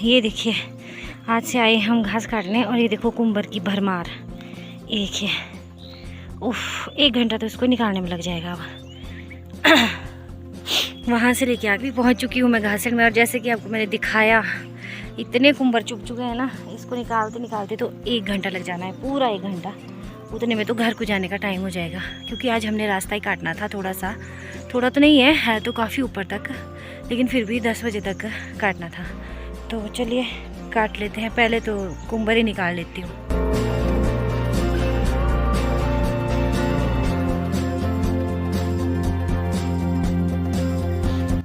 ये देखिए आज से आए हम घास काटने और ये देखो कुंबर की भरमार। ये देखिए उफ 1 घंटा तो इसको निकालने में लग जाएगा अब। वहाँ से लेके आके भी पहुँच चुकी हूँ मैं घासेड़ में और जैसे कि आपको मैंने दिखाया इतने कुंबर चुप चुके हैं ना, इसको निकालते निकालते तो 1 घंटा लग जाना है, पूरा 1 घंटा। उतने में तो घर को जाने का टाइम हो जाएगा क्योंकि आज हमने रास्ता ही काटना था थोड़ा तो नहीं है तो काफ़ी ऊपर तक, लेकिन फिर भी 10 बजे तक काटना था। तो चलिए काट लेते हैं, पहले तो कुंबर ही निकाल लेती हूँ।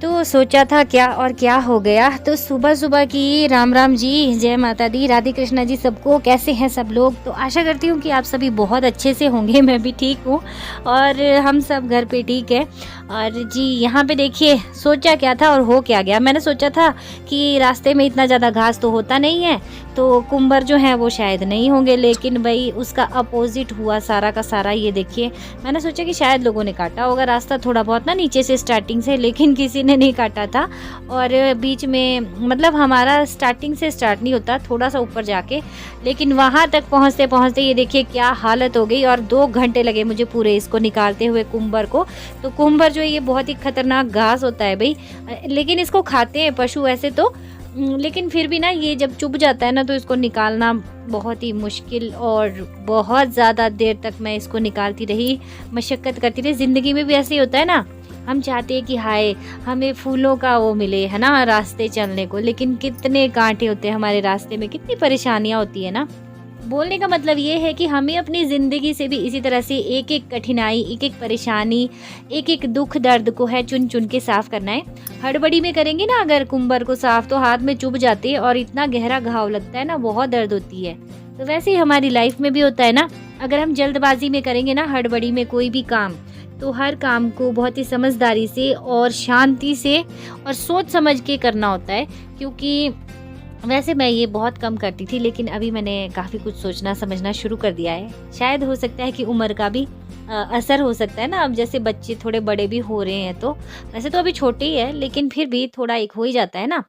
तो सोचा था क्या और क्या हो गया। तो सुबह सुबह की राम राम जी, जय माता दी, राधे कृष्णा जी सबको। कैसे हैं सब लोग? तो आशा करती हूँ कि आप सभी बहुत अच्छे से होंगे। मैं भी ठीक हूँ और हम सब घर पे ठीक है। और जी यहाँ पे देखिए सोचा क्या था और हो क्या गया। मैंने सोचा था कि रास्ते में इतना ज़्यादा घास तो होता नहीं है तो कुंबर जो है वो शायद नहीं होंगे, लेकिन भाई उसका अपोजिट हुआ सारा का सारा। ये देखिए मैंने सोचा कि शायद लोगों ने काटा होगा रास्ता थोड़ा बहुत ना नीचे से स्टार्टिंग से, लेकिन किसी ने नहीं काटा था। और बीच में मतलब हमारा स्टार्टिंग से स्टार्ट नहीं होता, थोड़ा सा ऊपर जाके, लेकिन वहाँ तक पहुँचते पहुँचते ये देखिए क्या हालत हो गई। और 2 घंटे लगे मुझे पूरे इसको निकालते हुए कुंबर को। तो कुंबर जो है ये बहुत ही खतरनाक घास होता है भाई, लेकिन इसको खाते हैं पशु ऐसे तो, लेकिन फिर भी ना ये जब चुभ जाता है ना तो इसको निकालना बहुत ही मुश्किल और बहुत ज़्यादा देर तक मैं इसको निकालती रही, मशक्क़त करती रही। ज़िंदगी में भी ऐसे ही होता है ना, हम चाहते हैं कि हाय हमें फूलों का वो मिले है ना रास्ते चलने को, लेकिन कितने कांटे होते हैं हमारे रास्ते में, कितनी परेशानियाँ होती है ना। बोलने का मतलब ये है कि हमें अपनी ज़िंदगी से भी इसी तरह से एक एक कठिनाई, एक एक परेशानी, एक एक दुख दर्द को है चुन चुन के साफ़ करना है। हड़बड़ी में करेंगे ना अगर कुंबर को साफ़ तो हाथ में चुभ जाते हैं और इतना गहरा घाव लगता है ना, बहुत दर्द होती है। तो वैसे ही हमारी लाइफ में भी होता है ना, अगर हम जल्दबाजी में करेंगे ना हड़बड़ी में कोई भी काम, तो हर काम को बहुत ही समझदारी से और शांति से और सोच समझ के करना होता है। क्योंकि वैसे मैं ये बहुत कम करती थी, लेकिन अभी मैंने काफ़ी कुछ सोचना समझना शुरू कर दिया है। शायद हो सकता है कि उम्र का भी असर हो सकता है ना, अब जैसे बच्चे थोड़े बड़े भी हो रहे हैं तो वैसे तो अभी छोटे ही है, लेकिन फिर भी थोड़ा एक हो ही जाता है ना।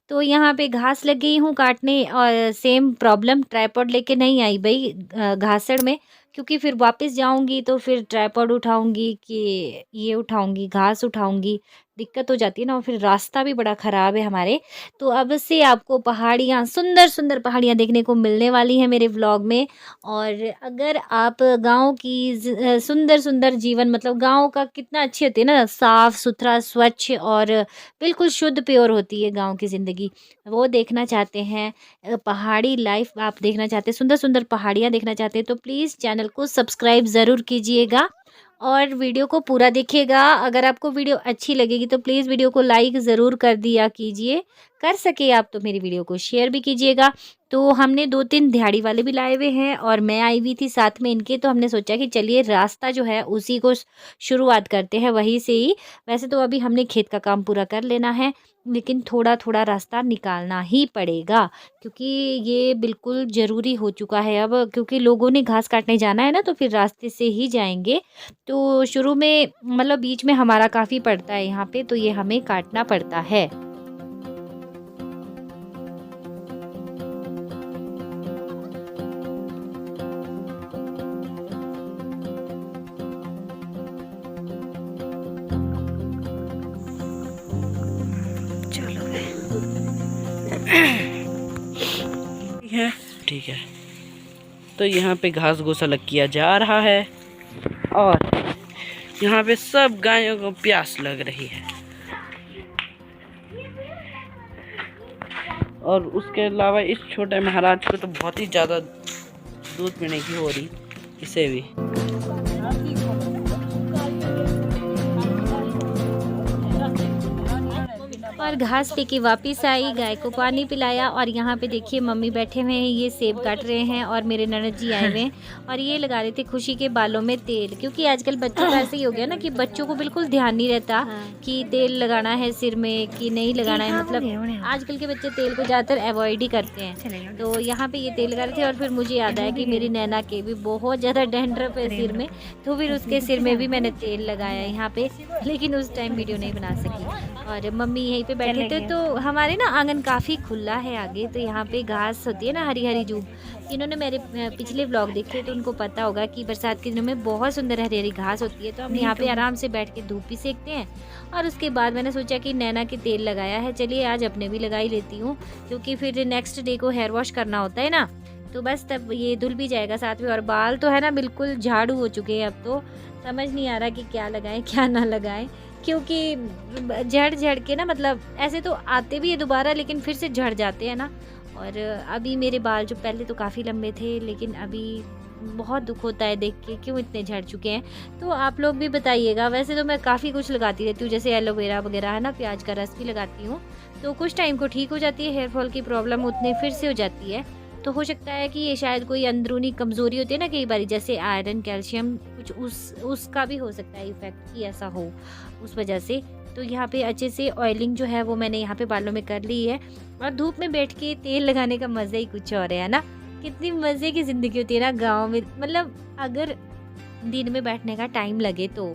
तो यहाँ पे घास लग गई हूँ काटने और सेम प्रॉब्लम, ट्राइपॉड लेके नहीं आई भाई घासड़ में, क्योंकि फिर वापस जाऊंगी तो फिर ट्राइपॉड उठाऊंगी कि ये उठाऊंगी, घास उठाऊंगी, दिक्कत हो जाती है ना। और फिर रास्ता भी बड़ा ख़राब है हमारे। तो अब से आपको पहाड़ियाँ, सुंदर सुंदर पहाड़ियाँ देखने को मिलने वाली हैं मेरे व्लॉग में। और अगर आप गाँव की सुंदर सुंदर जीवन, मतलब गाँव का कितना अच्छी होती है ना, साफ़ सुथरा स्वच्छ और बिल्कुल शुद्ध प्योर होती है गाँव की ज़िंदगी, वो देखना चाहते हैं, पहाड़ी लाइफ आप देखना चाहते हैं, सुंदर सुंदर पहाड़ियाँ देखना चाहते हैं, तो प्लीज़ चैनल को सब्सक्राइब ज़रूर कीजिएगा और वीडियो को पूरा देखिएगा। अगर आपको वीडियो अच्छी लगेगी तो प्लीज़ वीडियो को लाइक ज़रूर कर दिया कीजिए, कर सके आप तो मेरी वीडियो को शेयर भी कीजिएगा। तो हमने 2-3 दिहाड़ी वाले भी लाए हुए हैं और मैं आई हुई थी साथ में इनके, तो हमने सोचा कि चलिए रास्ता जो है उसी को शुरुआत करते हैं वहीं से ही। वैसे तो अभी हमने खेत का काम पूरा कर लेना है, लेकिन थोड़ा थोड़ा रास्ता निकालना ही पड़ेगा क्योंकि ये बिल्कुल ज़रूरी हो चुका है अब, क्योंकि लोगों ने घास काटने जाना है ना तो फिर रास्ते से ही जाएंगे। तो शुरू में मतलब बीच में हमारा काफ़ी पड़ता है यहाँ पे, तो ये हमें काटना पड़ता है। चलो ठीक है। तो यहाँ पे घास घूस अलग किया जा रहा है और यहाँ पे सब गायों को प्यास लग रही है, और उसके अलावा इस छोटे महाराज को तो बहुत ही ज़्यादा दूध पीने की हो रही, इसे भी। और घास लेके वापस आई, गाय को पानी पिलाया और यहाँ पे देखिए मम्मी बैठे हुए हैं, ये सेब काट रहे हैं और मेरे ननद जी आए हुए हैं और ये लगा रहे थे खुशी के बालों में तेल, क्योंकि आजकल बच्चों का ऐसे ही हो गया ना कि बच्चों को बिल्कुल ध्यान नहीं रहता कि तेल लगाना है सिर में कि नहीं लगाना है। मतलब आजकल के बच्चे तेल को ज़्यादातर अवॉइड ही करते हैं। तो यहाँ पे ये तेल लगा रहे थे और फिर मुझे याद आया कि मेरी नैना के भी बहुत ज़्यादा डैंड्रफ है सिर में, तो फिर उसके सिर में भी मैंने तेल लगाया यहाँ पे, लेकिन उस टाइम वीडियो नहीं बना सकी। और मम्मी यहीं पे बैठे थे। तो हमारे ना आंगन काफ़ी खुला है आगे, तो यहाँ पे घास होती है ना, हरी हरी जो इन्होंने मेरे पिछले व्लॉग देखे तो उनको पता होगा कि बरसात के दिनों में बहुत सुंदर हरी हरी घास होती है। तो हम यहाँ पे आराम से बैठ के धूप भी सेकते हैं। और उसके बाद मैंने सोचा कि नैना के तेल लगाया है, चलिए आज अपने भी लगा ही लेती हूँ, क्योंकि फिर नेक्स्ट डे को हेयर वॉश करना होता है ना, तो बस तब ये धुल भी जाएगा साथ में। और बाल तो है ना बिल्कुल झाड़ू हो चुके हैं, अब तो समझ नहीं आ रहा कि क्या लगाएं क्या ना लगाएं, क्योंकि झड़ झड़ के ना, मतलब ऐसे तो आते भी है दोबारा लेकिन फिर से झड़ जाते हैं ना। और अभी मेरे बाल जो पहले तो काफ़ी लंबे थे, लेकिन अभी बहुत दुख होता है देख के क्यों इतने झड़ चुके हैं। तो आप लोग भी बताइएगा। वैसे तो मैं काफ़ी कुछ लगाती रहती हूँ, जैसे एलोवेरा वगैरह है ना, प्याज का रस भी लगाती हूँ, तो कुछ टाइम को ठीक हो जाती है हेयर फॉल की प्रॉब्लम, उतने फिर से हो जाती है। तो हो सकता है कि ये शायद कोई अंदरूनी कमज़ोरी होती है ना कई बार, जैसे आयरन कैल्शियम कुछ उसका भी हो सकता है इफ़ेक्ट, कि ऐसा हो उस वजह से। तो यहाँ पे अच्छे से ऑयलिंग जो है वो मैंने यहाँ पे बालों में कर ली है। और धूप में बैठ के तेल लगाने का मज़ा ही कुछ और है ना। कितनी मज़े की ज़िंदगी होती है ना गाँव में, मतलब अगर दिन में बैठने का टाइम लगे तो,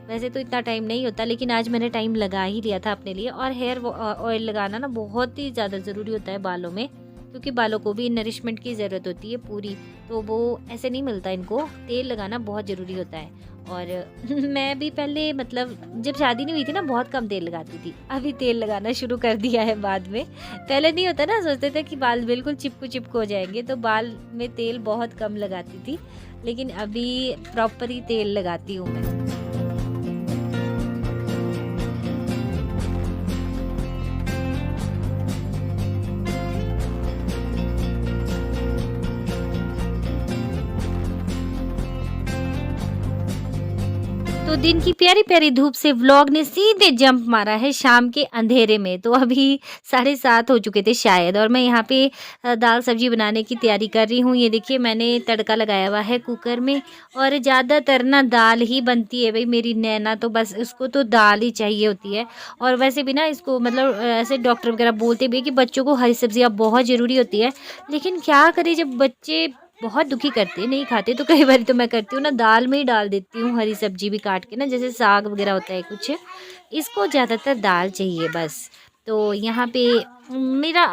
वैसे तो इतना टाइम नहीं होता, लेकिन आज मैंने टाइम लगा ही लिया था अपने लिए। और हेयर ऑयल लगाना ना बहुत ही ज़्यादा ज़रूरी होता है बालों में, क्योंकि बालों को भी नरिशमेंट की ज़रूरत होती है पूरी, तो वो ऐसे नहीं मिलता, इनको तेल लगाना बहुत ज़रूरी होता है। और मैं भी पहले, मतलब जब शादी नहीं हुई थी ना, बहुत कम तेल लगाती थी, अभी तेल लगाना शुरू कर दिया है बाद में। पहले नहीं होता ना, सोचते थे कि बाल बिल्कुल चिपकू चिपकू हो जाएंगे, तो बाल में तेल बहुत कम लगाती थी, लेकिन अभी प्रॉपर ही तेल लगाती हूँ मैं। तो दिन की प्यारी प्यारी धूप से व्लॉग ने सीधे जंप मारा है शाम के अंधेरे में। तो अभी 7:30 हो चुके थे शायद, और मैं यहाँ पे दाल सब्जी बनाने की तैयारी कर रही हूँ। ये देखिए मैंने तड़का लगाया हुआ है कुकर में, और ज़्यादातर ना दाल ही बनती है भाई। मेरी नैना तो बस उसको तो दाल ही चाहिए होती है। और वैसे भी ना इसको, मतलब ऐसे डॉक्टर वगैरह बोलते भी है कि बच्चों को हरी सब्जियाँ बहुत ज़रूरी होती है, लेकिन क्या करें जब बच्चे बहुत दुखी करते नहीं खाते, तो कई बार तो मैं करती हूँ ना, दाल में ही डाल देती हूँ हरी सब्जी भी काट के ना, जैसे साग वगैरह होता है कुछ, इसको ज़्यादातर दाल चाहिए बस। तो यहाँ पे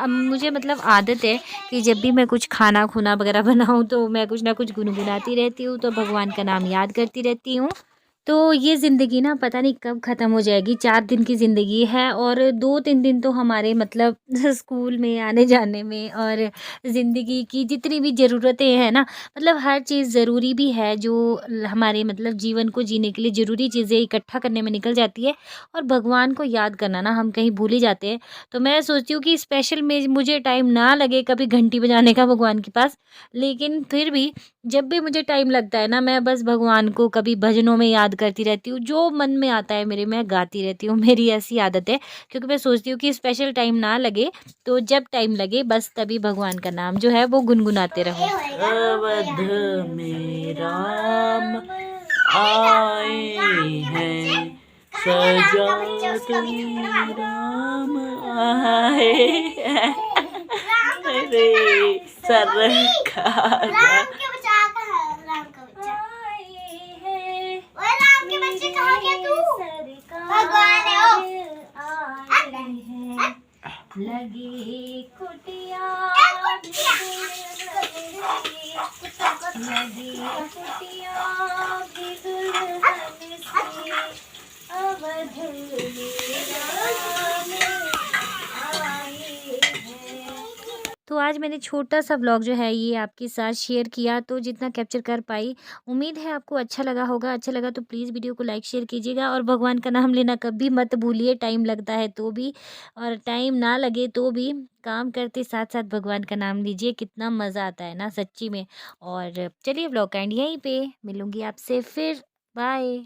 मुझे मतलब आदत है कि जब भी मैं कुछ खाना खुना वगैरह बनाऊँ तो मैं कुछ ना कुछ गुनगुनाती रहती हूँ, तो भगवान का नाम याद करती रहती हूँ। तो ये ज़िंदगी ना पता नहीं कब ख़त्म हो जाएगी। 4 दिन की ज़िंदगी है, और 2-3 दिन तो हमारे मतलब स्कूल में आने-जाने में, और ज़िंदगी की जितनी भी ज़रूरतें हैं ना, मतलब हर चीज़ ज़रूरी भी है, जो हमारे मतलब जीवन को जीने के लिए ज़रूरी चीज़ें इकट्ठा करने में निकल जाती है। और भगवान को याद करना ना हम कहीं भूल ही जाते हैं। तो मैं सोचती हूँ कि स्पेशल में मुझे टाइम ना लगे कभी घंटी बजाने का भगवान के पास, लेकिन फिर भी जब भी मुझे टाइम लगता है ना, मैं बस भगवान को कभी भजनों में याद करती रहती हूँ, जो मन में आता है मेरे, मैं गाती रहती हूँ। मेरी ऐसी आदत है, क्योंकि मैं सोचती हूँ कि स्पेशल टाइम ना लगे, तो जब टाइम लगे बस तभी भगवान का नाम जो है वो गुनगुनाते रहो। अवध में राम आए हैं, सजाते राम आए हैं। अरे सरकार राम के बच्चा कहाँ है? राम का बच्चा ओए राम के बच्चे कहाँ गया तू? भगवान है ओ। लगी कुटिया लगी कुटिया भी दुल्हन से, अवध में राम आए हैं। तो आज मैंने छोटा सा व्लॉग जो है ये आपके साथ शेयर किया, तो जितना कैप्चर कर पाई। उम्मीद है आपको अच्छा लगा होगा। अच्छा लगा तो प्लीज़ वीडियो को लाइक शेयर कीजिएगा, और भगवान का नाम लेना कभी मत भूलिए। टाइम लगता है तो भी, और टाइम ना लगे तो भी काम करते साथ साथ भगवान का नाम लीजिए, कितना मज़ा आता है ना सच्ची में। और चलिए व्लॉग का एंड यहीं पे मिलूँगी आपसे फिर। बाय।